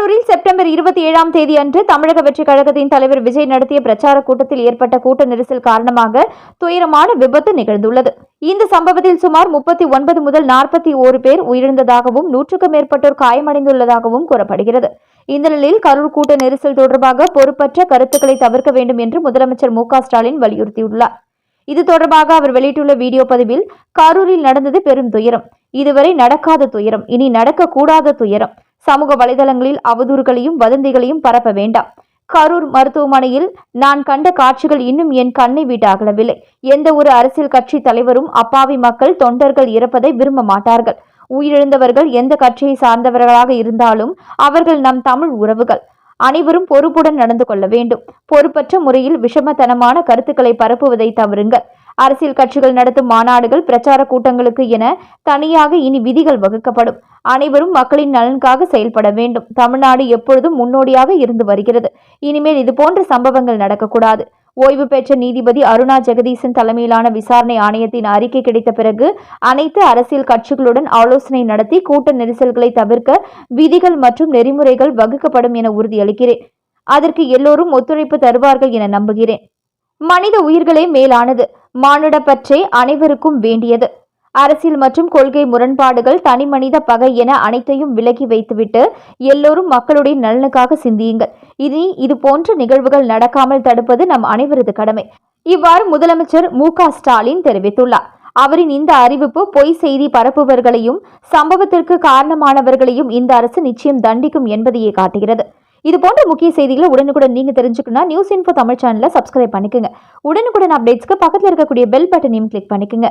கரூரில் செப்டம்பர் 27ஆம் தேதி அன்று தமிழக வெற்றிக் கழகத்தின் தலைவர் விஜய் நடத்திய பிரச்சார கூட்டத்தில் ஏற்பட்ட கூட்ட நெரிசல் காரணமாக துயரமான விபத்து நிகழ்ந்துள்ளது. இந்த சம்பவத்தில் சுமார் 39 முதல் 41 பேர் உயிரிழந்ததாகவும் 100க்கும் மேற்பட்டோர் காயமடைந்துள்ளதாகவும் கூறப்படுகிறது. இந்த நிலையில் கரூர் கூட்ட நெரிசல் தொடர்பாக பொறுப்பற்ற கருத்துக்களை தவிர்க்க வேண்டும் என்று முதலமைச்சர் மு.க. ஸ்டாலின் வலியுறுத்தியுள்ளார். இது தொடர்பாக அவர் வெளியிட்டுள்ள வீடியோ பதிவில், கரூரில் நடந்தது பெரும் துயரம், இதுவரை நடக்காத துயரம், இனி நடக்கக்கூடாத துயரம். சமூக வலைதளங்களில் அவதூறுகளையும் வதந்திகளையும் பரப்ப வேண்டாம். கரூர் மருத்துவமனையில் நான் கண்ட காட்சிகள் இன்னும் என் கண்ணை விட்டு அகலவில்லை. எந்த ஒரு அரசியல் கட்சி தலைவரும் அப்பாவி மக்கள் தொண்டர்கள் இறப்பதை விரும்ப மாட்டார்கள். உயிரிழந்தவர்கள் எந்த கட்சியை சார்ந்தவர்களாக இருந்தாலும் அவர்கள் நம் தமிழ் உறவுகள். அனைவரும் பொறுப்புடன் நடந்து கொள்ள வேண்டும். பொறுப்பற்ற முறையில் விஷமத்தனமான கருத்துக்களை பரப்புவதை தவிருங்கள். அரசியல் கட்சிகள் நடத்தும் மாநாடுகள், பிரச்சார கூட்டங்களுக்கு என தனியாக இனி விதிகள் வகுக்கப்படும். அனைவரும் மக்களின் நலனுக்காக செயல்பட வேண்டும். தமிழ்நாடு எப்பொழுதும் முன்னோடியாக இருந்து வருகிறது. இனிமேல் இதுபோன்ற சம்பவங்கள் நடக்கக்கூடாது. ஓய்வு பெற்ற நீதிபதி அருணா ஜெகதீசன் தலைமையிலான விசாரணை ஆணையத்தின் அறிக்கை கிடைத்த பிறகு அனைத்து அரசியல் கட்சிகளுடன் ஆலோசனை நடத்தி கூட்ட நெரிசல்களை தவிர்க்க விதிகள் மற்றும் நெறிமுறைகள் வகுக்கப்படும் என உறுதியளிக்கிறேன். அதற்கு எல்லோரும் ஒத்துழைப்பு தருவார்கள் என நம்புகிறேன். மனித உயிர்களே மேலானது. மானுடப்பற்றே அனைவருக்கும் வேண்டியது. அரசியல் மற்றும் கொள்கை முரண்பாடுகள், தனிமனித பகை என அனைத்தையும் விலக்கி வைத்துவிட்டு எல்லோரும் மக்களுடைய நலனுக்காக சிந்தியுங்கள். இனி இதுபோன்ற நிகழ்வுகள் நடக்காமல் தடுப்பது நம் அனைவரது கடமை. இவ்வாறு முதலமைச்சர் மு.க. ஸ்டாலின் தெரிவித்துள்ளார். அவரின் இந்த அறிவிப்பு பொய் செய்தி பரப்புபவர்களையும் சம்பவத்திற்கு காரணமானவர்களையும் இந்த அரசு நிச்சயம் தண்டிக்கும் என்பதையே காட்டுகிறது. இதுபோன்ற முக்கிய செய்திகளை உடனுக்குடன் நீங்க தெரிஞ்சுக்கணும்னா நியூஸ் இன்ஃபோ தமிழ் சேனலை சப்ஸ்கிரைப் பண்ணிக்கோங்க. உடனுக்குடன் அப்டேட்ஸ்க்கு பக்கத்தில் இருக்கக்கூடிய பெல் பட்டனையும் கிளிக் பண்ணிக்கோங்க.